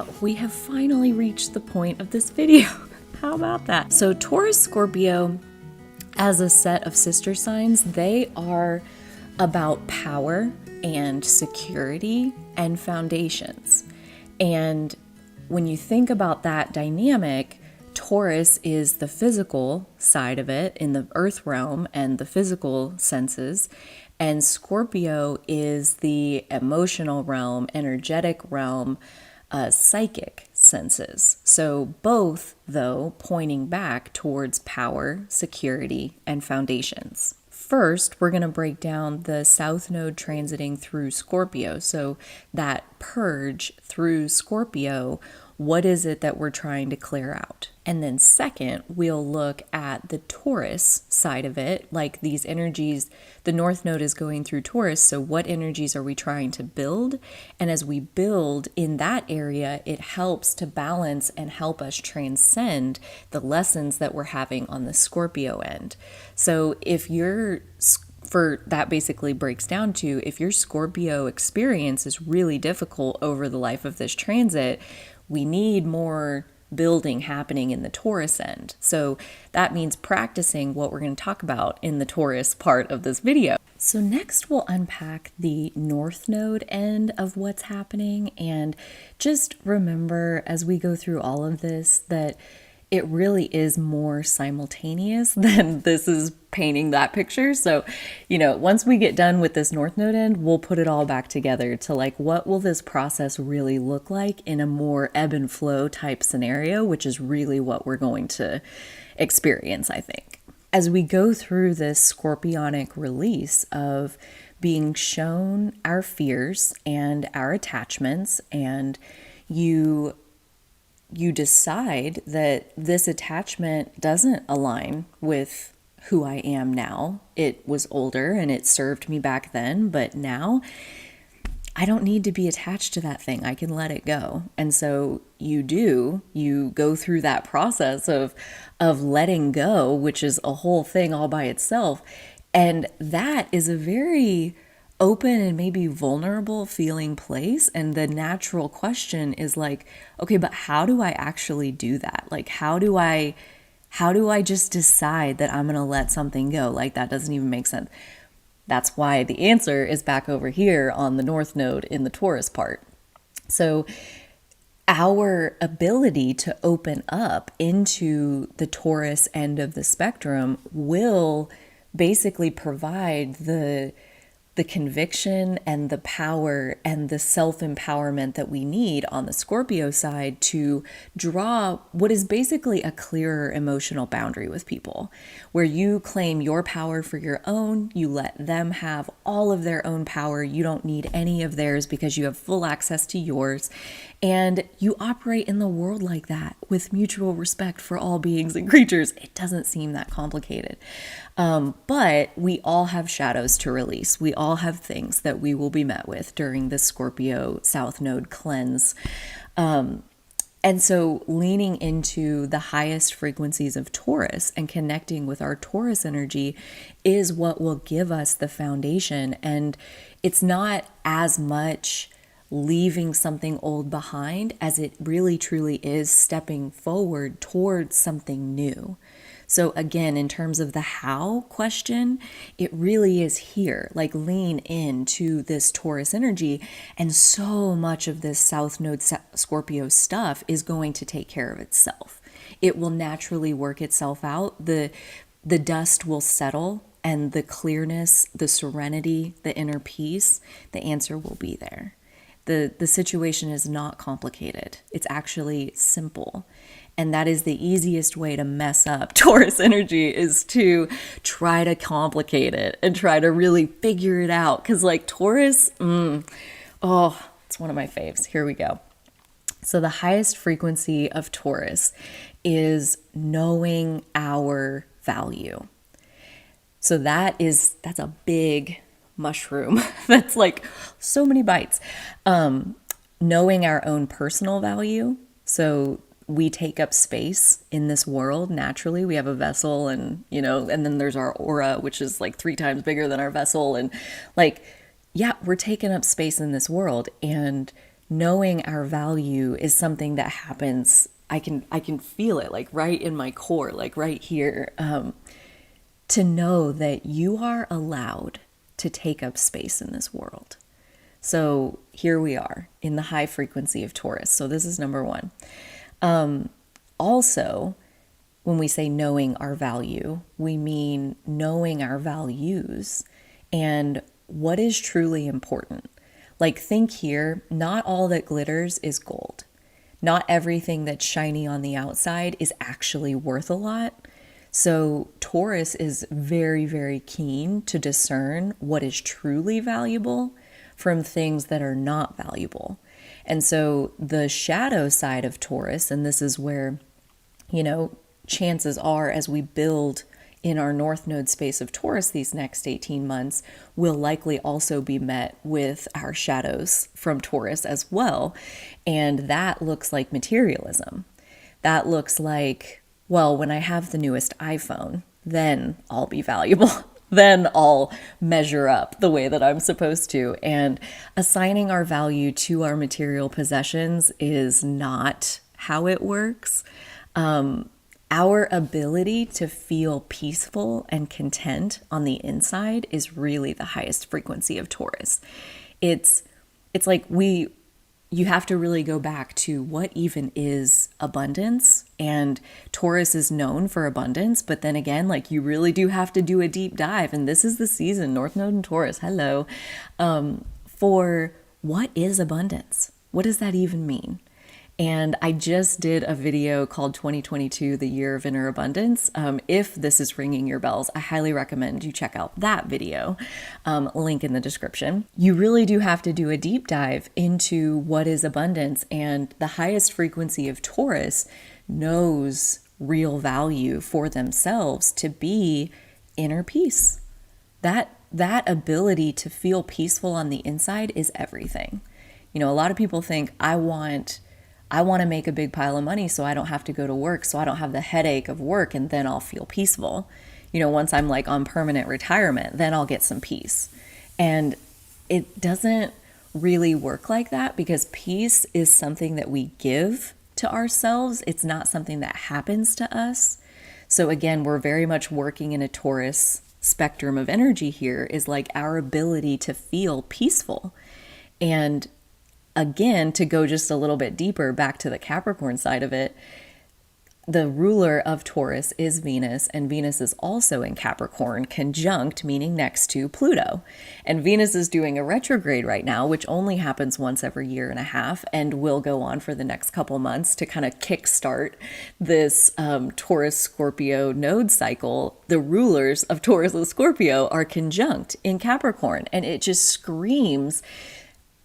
So we have finally reached the point of this video. How about that? So Taurus, Scorpio, as a set of sister signs, they are about power and security and foundations. And when you think about that dynamic, Taurus is the physical side of it in the earth realm and the physical senses. And Scorpio is the emotional realm, energetic realm, psychic senses. So both, though, pointing back towards power, security, and foundations. First, we're going to break down the South Node transiting through Scorpio. So that purge through Scorpio, what is it that we're trying to clear out? And then second, we'll look at the Taurus side of it, like these energies. The North Node is going through Taurus, so what energies are we trying to build? And as we build in that area, it helps to balance and help us transcend the lessons that we're having on the Scorpio end. So that basically breaks down to, if your Scorpio experience is really difficult over the life of this transit, we need more building happening in the Taurus end. So that means practicing what we're going to talk about in the Taurus part of this video. So next we'll unpack the North Node end of what's happening, and just remember as we go through all of this that it really is more simultaneous than this is painting that picture. So, once we get done with this North Node end, we'll put it all back together to what will this process really look like in a more ebb and flow type scenario, which is really what we're going to experience, I think. As we go through this scorpionic release of being shown our fears and our attachments, and you decide that this attachment doesn't align with who I am now. It was older and it served me back then, but now I don't need to be attached to that thing. I can let it go. And so you go through that process of letting go, which is a whole thing all by itself. And that is a very open and maybe vulnerable feeling place. And the natural question is okay, but how do I actually do that? How do I just decide that I'm going to let something go? That doesn't even make sense. That's why the answer is back over here on the North Node in the Taurus part. So our ability to open up into the Taurus end of the spectrum will basically provide the conviction and the power and the self-empowerment that we need on the Scorpio side to draw what is basically a clearer emotional boundary with people, where you claim your power for your own, you let them have all of their own power, you don't need any of theirs because you have full access to yours, and you operate in the world like that with mutual respect for all beings and creatures. It doesn't seem that complicated. But we all have shadows to release. We all have things that we will be met with during this Scorpio South Node cleanse. And so leaning into the highest frequencies of Taurus and connecting with our Taurus energy is what will give us the foundation. And it's not as much leaving something old behind as it really truly is stepping forward towards something new. So again, in terms of the how question, it really is here, lean into this Taurus energy, and so much of this South Node Scorpio stuff is going to take care of itself. It will naturally work itself out. The dust will settle, and the clearness, the serenity, the inner peace, the answer will be there. The situation is not complicated. It's actually simple. And that is the easiest way to mess up Taurus energy, is to try to complicate it and try to really figure it out. Because Taurus, it's one of my faves. Here we go. So the highest frequency of Taurus is knowing our value. So that's a big mushroom. That's so many bites. Knowing our own personal value. So we take up space in this world naturally. We have a vessel, and and then there's our aura, which is 3 times bigger than our vessel. And we're taking up space in this world, and knowing our value is something that happens. I can feel it like right in my core, like right here. To know that you are allowed to take up space in this world. So here we are in the high frequency of Taurus. So this is number one. Also, when we say knowing our value, we mean knowing our values and what is truly important. Like, think here, not all that glitters is gold. Not everything that's shiny on the outside is actually worth a lot. So Taurus is very, very keen to discern what is truly valuable from things that are not valuable. And so the shadow side of Taurus, and this is where, chances are as we build in our North Node space of Taurus these next 18 months, will likely also be met with our shadows from Taurus as well. And that looks like materialism. That looks like, well, when I have the newest iPhone, then I'll be valuable. Then I'll measure up the way that I'm supposed to. And assigning our value to our material possessions is not how it works. Our ability to feel peaceful and content on the inside is really the highest frequency of Taurus. It's like you have to really go back to what even is abundance. And Taurus is known for abundance, but then again, like, you really do have to do a deep dive. And this is the season, North Node and Taurus, hello, for what is abundance? What does that even mean? And I just did a video called 2022, the Year of Inner Abundance. If this is ringing your bells, I highly recommend you check out that video, link in the description. You really do have to do a deep dive into what is abundance, and the highest frequency of Taurus knows real value for themselves to be inner peace. That ability to feel peaceful on the inside is everything. A lot of people think, I want to make a big pile of money so I don't have to go to work, so I don't have the headache of work, and then I'll feel peaceful. Once I'm like on permanent retirement, then I'll get some peace. And it doesn't really work like that, because peace is something that we give to ourselves. It's not something that happens to us. So again, we're very much working in a Taurus spectrum of energy here, is like our ability to feel peaceful. And again, to go just a little bit deeper back to the Capricorn side of it, the ruler of Taurus is Venus, and Venus is also in Capricorn, conjunct, meaning next to Pluto. And Venus is doing a retrograde right now, which only happens once every year and a half, and will go on for the next couple months to kind of kickstart this Taurus Scorpio node cycle. The rulers of Taurus and Scorpio are conjunct in Capricorn, and it just screams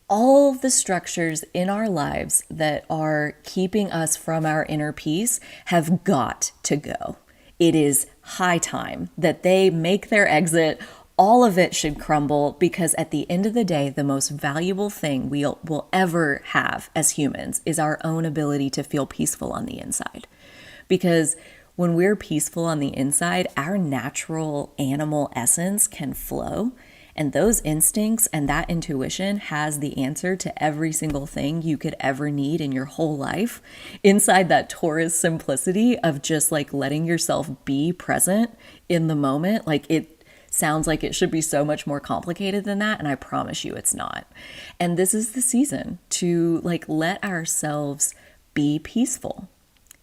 all of the structures in our lives that are keeping us from our inner peace have got to go. It is high time that they make their exit. All of it should crumble, because at the end of the day, the most valuable thing we will ever have as humans is our own ability to feel peaceful on the inside. Because when we're peaceful on the inside, our natural animal essence can flow. And those instincts and that intuition has the answer to every single thing you could ever need in your whole life, inside that Taurus simplicity of just like letting yourself be present in the moment. Like, it sounds like it should be so much more complicated than that, and I promise you it's not. And this is the season to like let ourselves be peaceful,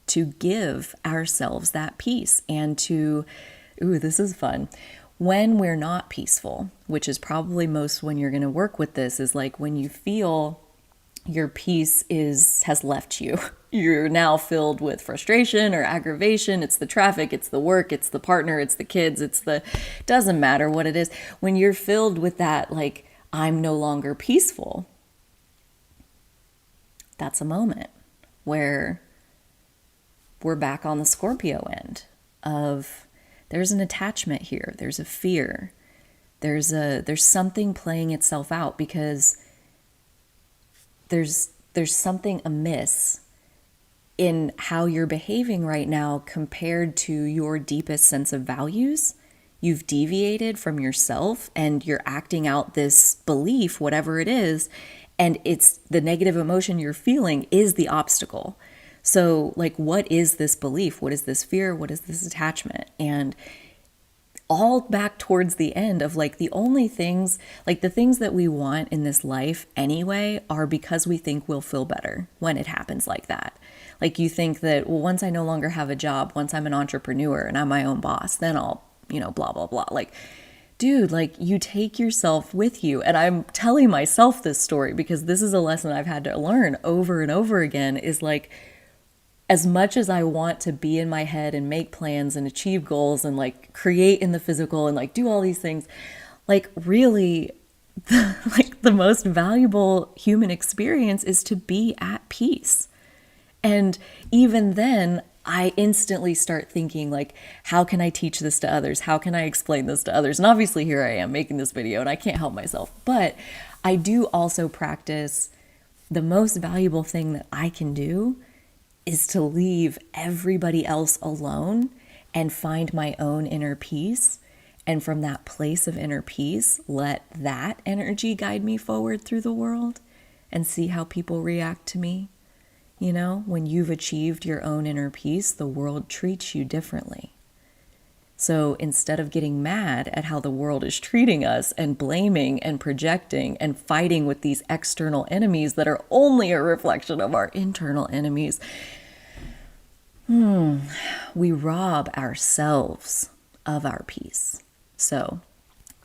to give ourselves that peace, and to, this is fun. When we're not peaceful, which is probably most when you're going to work with this, is like when you feel your peace has left you. You're now filled with frustration or aggravation. It's the traffic, it's the work, it's the partner, it's the kids, doesn't matter what it is. When you're filled with that, like, I'm no longer peaceful, that's a moment where we're back on the Scorpio end of, there's an attachment here. There's a fear. There's something playing itself out, because there's something amiss in how you're behaving right now compared to your deepest sense of values. You've deviated from yourself, and you're acting out this belief, whatever it is, And it's the negative emotion you're feeling is the obstacle. So like, what is this belief? What is this fear? What is this attachment? And all back towards the end of like the only things, like the things that we want in this life anyway are because we think we'll feel better when it happens like that. Like you think that, well, once I no longer have a job, once I'm an entrepreneur and I'm my own boss, then I'll, blah, blah, blah. Like, dude, like you take yourself with you. And I'm telling myself this story because this is a lesson I've had to learn over and over again is like, as much as I want to be in my head and make plans and achieve goals and like create in the physical and like do all these things, like really like the most valuable human experience is to be at peace. And even then I instantly start thinking like, how can I teach this to others? How can I explain this to others? And obviously here I am making this video and I can't help myself, but I do also practice the most valuable thing that I can do is to leave everybody else alone and find my own inner peace. And from that place of inner peace, let that energy guide me forward through the world and see how people react to me. When you've achieved your own inner peace, the world treats you differently. So instead of getting mad at how the world is treating us and blaming and projecting and fighting with these external enemies that are only a reflection of our internal enemies, we rob ourselves of our peace. So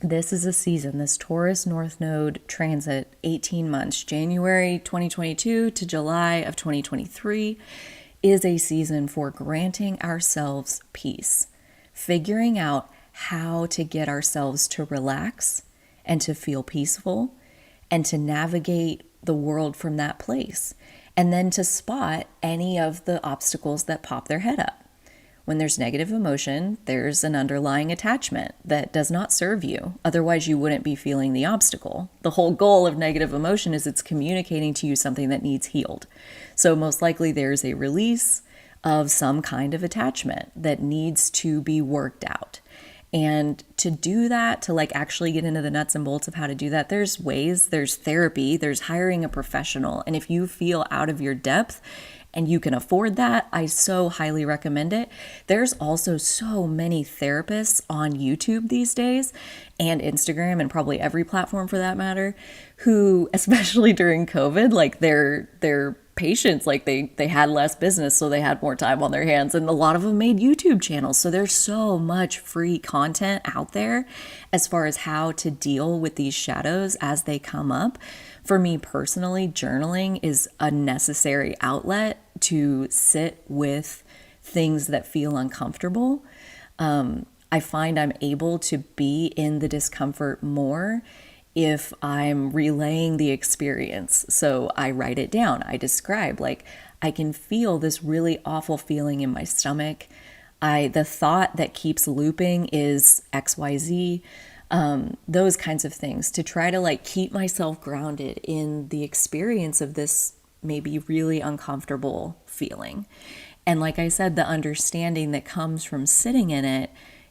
this is a season, this Taurus North Node transit, 18 months, January 2022 to July of 2023, is a season for granting ourselves peace, figuring out how to get ourselves to relax and to feel peaceful and to navigate the world from that place, and then to spot any of the obstacles that pop their head up. When there's negative emotion, there's an underlying attachment that does not serve you. Otherwise, you wouldn't be feeling the obstacle. The whole goal of negative emotion is it's communicating to you something that needs healed. So most likely there's a release of some kind of attachment that needs to be worked out. And to do that, to like actually get into the nuts and bolts of how to do that, there's ways, there's therapy, there's hiring a professional. And if you feel out of your depth and you can afford that, I so highly recommend it. There's also so many therapists on YouTube these days and Instagram and probably every platform for that matter, who, especially during COVID, like their patients, like they had less business, so they had more time on their hands, and a lot of them made YouTube channels. So there's so much free content out there as far as how to deal with these shadows as they come up. For me personally, journaling is a necessary outlet to sit with things that feel uncomfortable. I find I'm able to be in the discomfort more if I'm relaying the experience. So I write it down. I describe, like, I can feel this really awful feeling in my stomach. The thought that keeps looping is XYZ. Those kinds of things to try to like keep myself grounded in the experience of this maybe really uncomfortable feeling. And like I said, the understanding that comes from sitting in it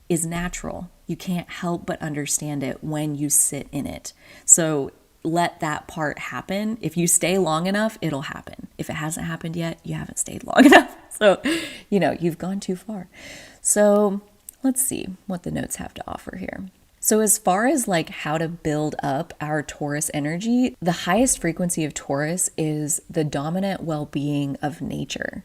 is natural. You can't help but understand it when you sit in it. So let that part happen. If you stay long enough, it'll happen. If it hasn't happened yet, you haven't stayed long enough. So, you've gone too far. So let's see what the notes have to offer here. So as far as like how to build up our Taurus energy, the highest frequency of Taurus is the dominant well-being of nature.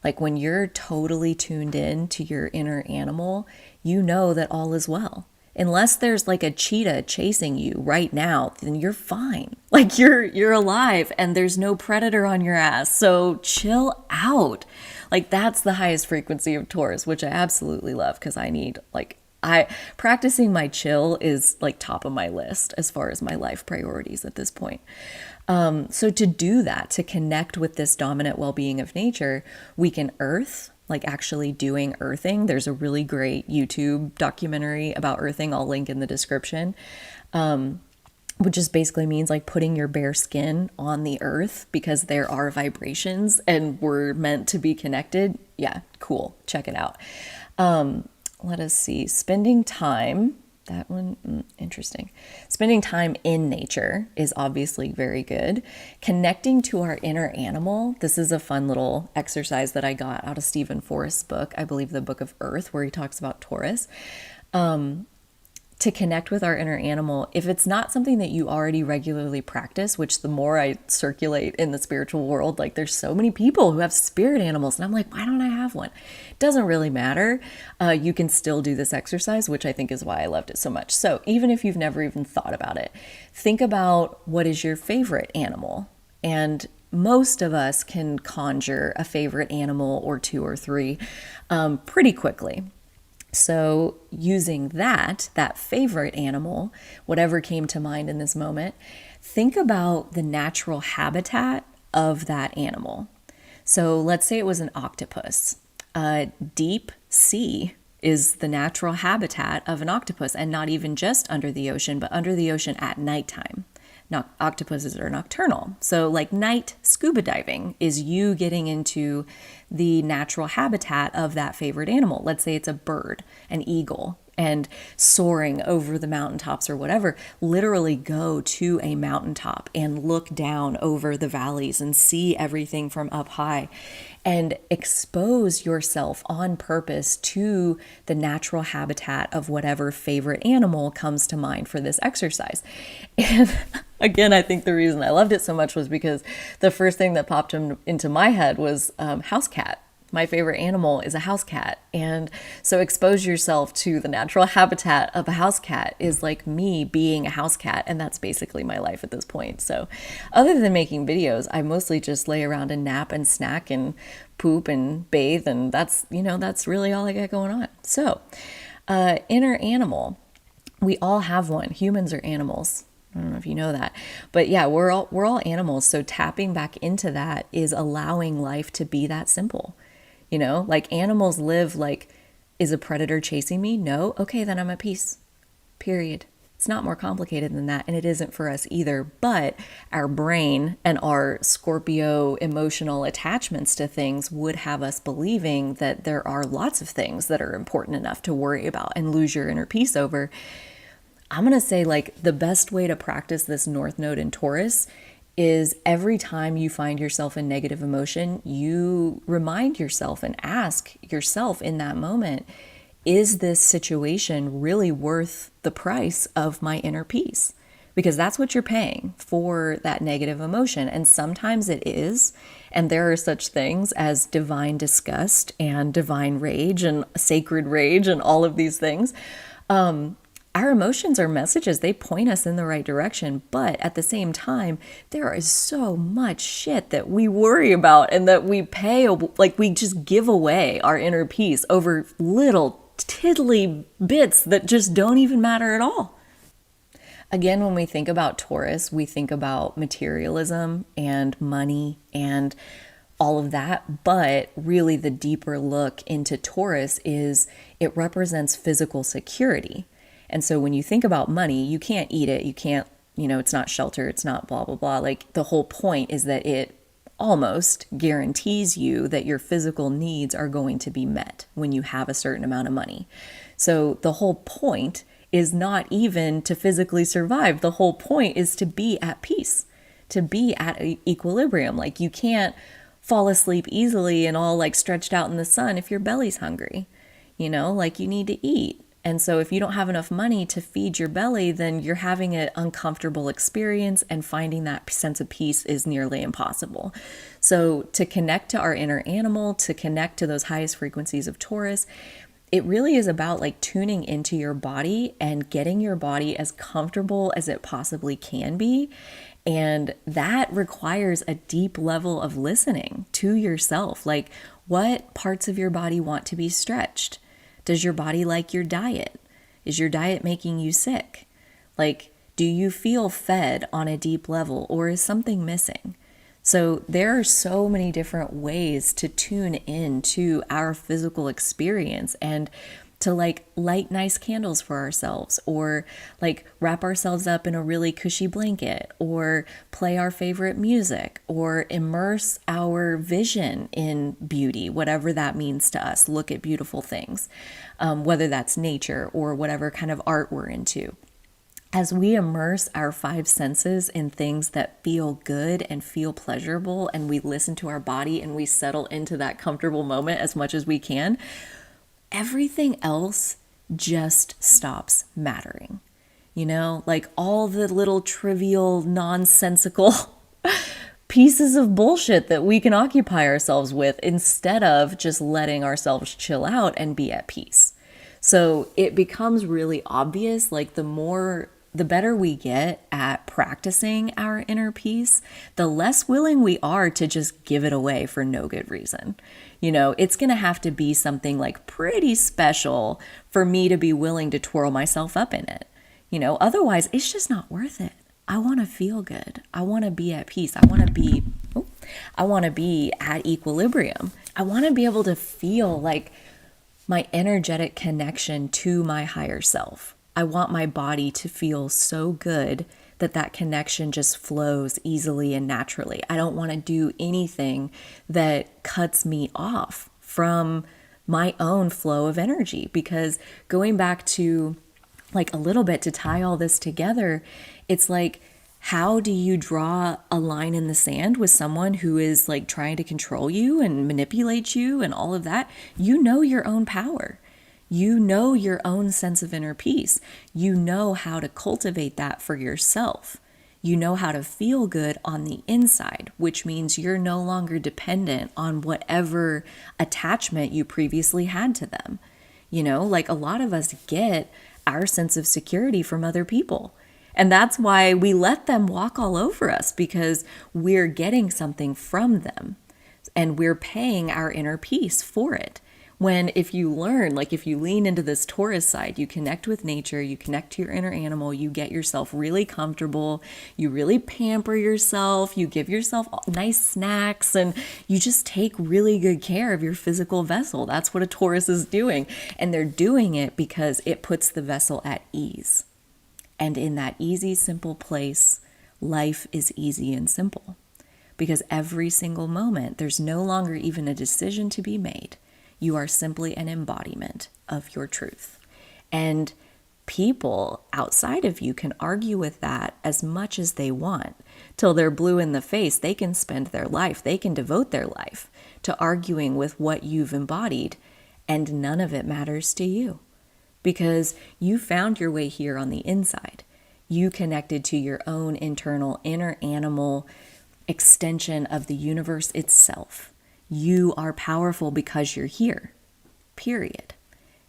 Like when you're totally tuned in to your inner animal, you know that all is well. Unless there's like a cheetah chasing you right now, then you're fine. Like you're alive and there's no predator on your ass. So chill out. Like that's the highest frequency of Taurus, which I absolutely love because practicing my chill is like top of my list as far as my life priorities at this point. So to do that, to connect with this dominant well-being of nature, we can earth, like actually doing earthing. There's a really great YouTube documentary about earthing. I'll link in the description, which just basically means like putting your bare skin on the earth because there are vibrations and we're meant to be connected. Yeah, cool. Check it out. Let us see. Spending time That one, interesting. Spending time in nature is obviously very good. Connecting to our inner animal. This is a fun little exercise that I got out of Stephen Forrest's book, I believe the Book of Earth, where he talks about Taurus. To connect with our inner animal, if it's not something that you already regularly practice, which the more I circulate in the spiritual world, like there's so many people who have spirit animals, and I'm like, why don't I have one? It doesn't really matter. You can still do this exercise, which I think is why I loved it so much. So even if you've never even thought about it, think about what is your favorite animal. And most of us can conjure a favorite animal or two or three pretty quickly. So using that favorite animal, whatever came to mind in this moment, think about the natural habitat of that animal. So let's say it was an octopus. Deep sea is the natural habitat of an octopus, and not even just under the ocean, but under the ocean at nighttime. Now, octopuses are nocturnal. So like night scuba diving is you getting into the natural habitat of that favorite animal. Let's say it's a bird, an eagle, and soaring over the mountaintops or whatever. Literally go to a mountaintop and look down over the valleys and see everything from up high and expose yourself on purpose to the natural habitat of whatever favorite animal comes to mind for this exercise. And again, I think the reason I loved it so much was because the first thing that popped into my head was house cat. My favorite animal is a house cat. And so expose yourself to the natural habitat of a house cat is like me being a house cat. And that's basically my life at this point. So other than making videos, I mostly just lay around and nap and snack and poop and bathe. And that's really all I got going on. So inner animal, we all have one. Humans are animals. I don't know if you know that, but yeah, we're all animals. So tapping back into that is allowing life to be that simple. Like animals live like, is a predator chasing me? No. Okay, then I'm at peace. Period. It's not more complicated than that. And it isn't for us either. But our brain and our Scorpio emotional attachments to things would have us believing that there are lots of things that are important enough to worry about and lose your inner peace over. I'm going to say like the best way to practice this North Node in Taurus is every time you find yourself in negative emotion, you remind yourself and ask yourself in that moment, is this situation really worth the price of my inner peace? Because that's what you're paying for that negative emotion. And sometimes it is. And there are such things as divine disgust and divine rage and sacred rage and all of these things. Our emotions are messages. They point us in the right direction. But at the same time, there is so much shit that we worry about and that we pay, like we just give away our inner peace over little tiddly bits that just don't even matter at all. Again, when we think about Taurus, we think about materialism and money and all of that. But really the deeper look into Taurus is it represents physical security. And so when you think about money, you can't eat it. You can't, it's not shelter. It's not blah, blah, blah. Like the whole point is that it almost guarantees you that your physical needs are going to be met when you have a certain amount of money. So the whole point is not even to physically survive. The whole point is to be at peace, to be at equilibrium. Like you can't fall asleep easily and all like stretched out in the sun if your belly's hungry, like you need to eat. And so if you don't have enough money to feed your belly, then you're having an uncomfortable experience and finding that sense of peace is nearly impossible. So to connect to our inner animal, to connect to those highest frequencies of Taurus, it really is about like tuning into your body and getting your body as comfortable as it possibly can be. And that requires a deep level of listening to yourself. Like what parts of your body want to be stretched? Does your body like your diet? Is your diet making you sick? Like, do you feel fed on a deep level or is something missing? So there are so many different ways to tune in to our physical experience. And to like light nice candles for ourselves, or like wrap ourselves up in a really cushy blanket, or play our favorite music, or immerse our vision in beauty, whatever that means to us. Look at beautiful things, whether that's nature or whatever kind of art we're into. As we immerse our five senses in things that feel good and feel pleasurable, and we listen to our body and we settle into that comfortable moment as much as we can, everything else just stops mattering. You know, like all the little trivial, nonsensical pieces of bullshit that we can occupy ourselves with instead of just letting ourselves chill out and be at peace. So it becomes really obvious, like the better we get at practicing our inner peace, the less willing we are to just give it away for no good reason. You know, it's going to have to be something like pretty special for me to be willing to twirl myself up in it. You know, otherwise it's just not worth it. I want to feel good. I want to be at peace. I want to be at equilibrium. I want to be able to feel like my energetic connection to my higher self. I want my body to feel so good that that connection just flows easily and naturally. I don't want to do anything that cuts me off from my own flow of energy, because going back to like a little bit to tie all this together, it's like, how do you draw a line in the sand with someone who is like trying to control you and manipulate you and all of that? You know your own power. You know your own sense of inner peace. You know how to cultivate that for yourself. You know how to feel good on the inside, which means you're no longer dependent on whatever attachment you previously had to them. You know, like a lot of us get our sense of security from other people. And that's why we let them walk all over us, because we're getting something from them and we're paying our inner peace for it. When if you learn, like if you lean into this Taurus side, you connect with nature, you connect to your inner animal, you get yourself really comfortable, you really pamper yourself, you give yourself nice snacks, and you just take really good care of your physical vessel. That's what a Taurus is doing. And they're doing it because it puts the vessel at ease. And in that easy, simple place, life is easy and simple. Because every single moment, there's no longer even a decision to be made. You are simply an embodiment of your truth. And people outside of you can argue with that as much as they want. Till they're blue in the face, they can spend their life, they can devote their life to arguing with what you've embodied, and none of it matters to you. Because you found your way here on the inside. You connected to your own internal inner animal extension of the universe itself. You are powerful because you're here, period.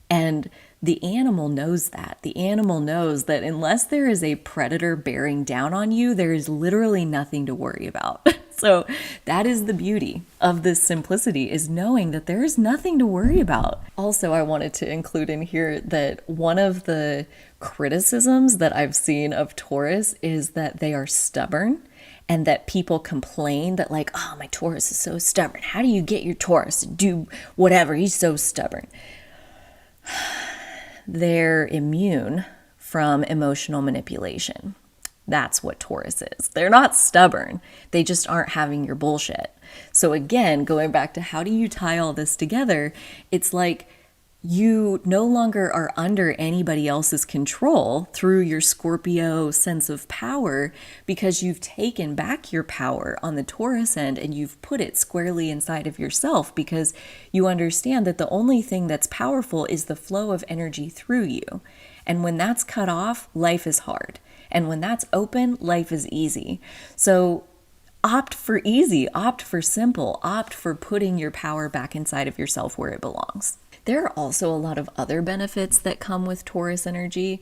And the animal knows that. The animal knows that unless there is a predator bearing down on you, there is literally nothing to worry about. So that is the beauty of this simplicity, is knowing that there is nothing to worry about. Also, I wanted to include in here that one of the criticisms that I've seen of Taurus is that they are stubborn. And that people complain that like, oh, my Taurus is so stubborn. How do you get your Taurus to do whatever? He's so stubborn. They're immune from emotional manipulation. That's what Taurus is. They're not stubborn. They just aren't having your bullshit. So again, going back to how do you tie all this together? It's like, you no longer are under anybody else's control through your Scorpio sense of power, because you've taken back your power on the Taurus end and you've put it squarely inside of yourself, because you understand that the only thing that's powerful is the flow of energy through you. And when that's cut off, life is hard. And when that's open, life is easy. So opt for easy, opt for simple, opt for putting your power back inside of yourself where it belongs. There are also a lot of other benefits that come with Taurus energy.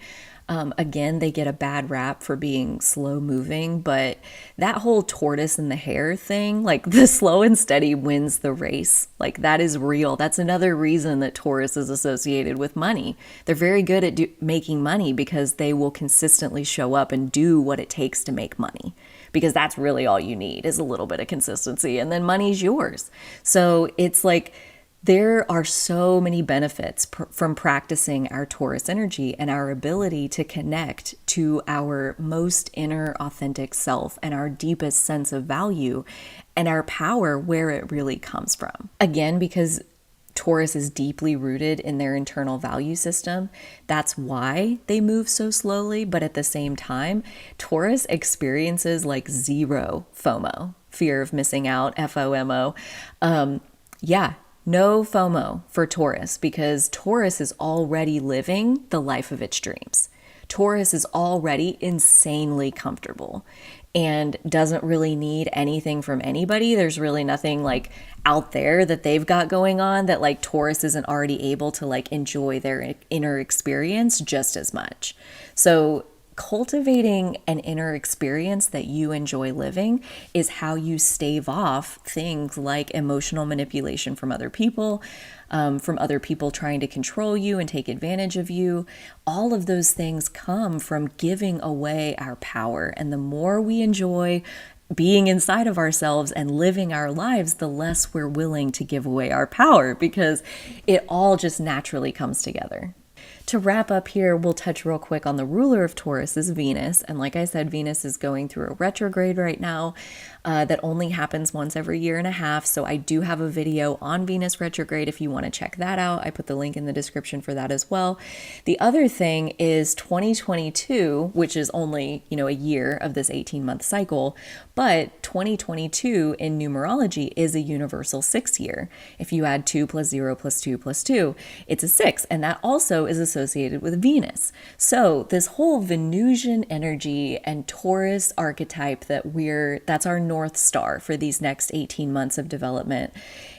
Again, they get a bad rap for being slow moving, but that whole tortoise and the hare thing, like the slow and steady wins the race. Like that is real. That's another reason that Taurus is associated with money. They're very good at making money because they will consistently show up and do what it takes to make money. Because that's really all you need is a little bit of consistency, and then money's yours. So it's like, There are so many benefits from practicing our Taurus energy and our ability to connect to our most inner authentic self and our deepest sense of value and our power, where it really comes from. Again, because Taurus is deeply rooted in their internal value system. That's why they move so slowly. But at the same time, Taurus experiences like zero FOMO, fear of missing out, FOMO. No FOMO for Taurus, because Taurus is already living the life of its dreams. Taurus is already insanely comfortable and doesn't really need anything from anybody. There's really nothing like out there that they've got going on that like Taurus isn't already able to like enjoy their inner experience just as much. So cultivating an inner experience that you enjoy living is how you stave off things like emotional manipulation from other people trying to control you and take advantage of you. All of those things come from giving away our power. And the more we enjoy being inside of ourselves and living our lives, the less we're willing to give away our power, because it all just naturally comes together. To wrap up here, we'll touch real quick on the ruler of Taurus is Venus. And like I said, Venus is going through a retrograde right now that only happens once every year and a half. So I do have a video on Venus retrograde if you want to check that out. I put the link in the description for that as well. The other thing is 2022, which is only, a year of this 18-month cycle, but 2022 in numerology is a universal 6 year. If you add 2 plus 0 plus 2 plus 2, it's a 6. And that also is associated with Venus. So this whole Venusian energy and Taurus archetype that's our North Star for these next 18 months of development,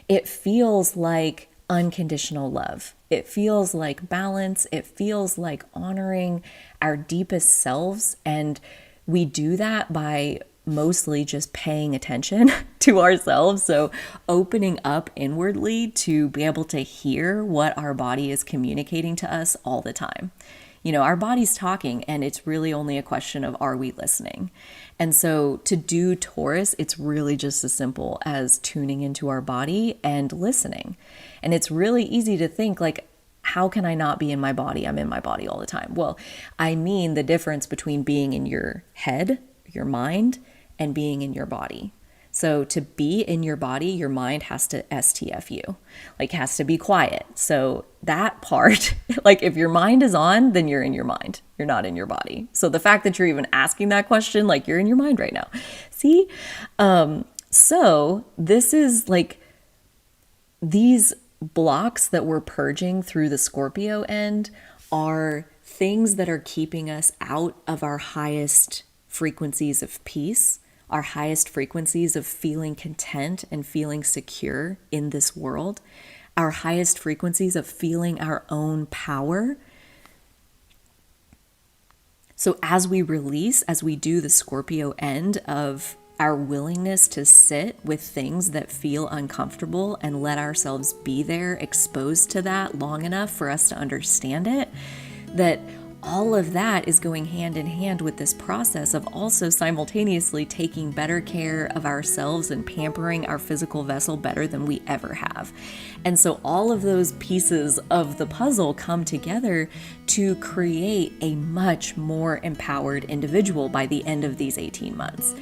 it feels like unconditional love. It feels like balance. It feels like honoring our deepest selves. And we do that by mostly just paying attention to ourselves. So opening up inwardly to be able to hear what our body is communicating to us all the time. Our body's talking, and it's really only a question of, are we listening? And so to do Taurus, it's really just as simple as tuning into our body and listening. And it's really easy to think like, how can I not be in my body? I'm in my body all the time. Well, I mean the difference between being in your head, your mind, and being in your body. So to be in your body, your mind has to STF you, has to be quiet. So that part, if your mind is on, then you're in your mind. You're not in your body. So the fact that you're even asking that question, you're in your mind right now. See? So this is these blocks that we're purging through the Scorpio end are things that are keeping us out of our highest frequencies of peace, our highest frequencies of feeling content and feeling secure in this world, our highest frequencies of feeling our own power. So as we release, as we do the Scorpio end of our willingness to sit with things that feel uncomfortable and let ourselves be there, exposed to that long enough for us to understand it, that all of that is going hand in hand with this process of also simultaneously taking better care of ourselves and pampering our physical vessel better than we ever have. And so all of those pieces of the puzzle come together to create a much more empowered individual by the end of these 18 months.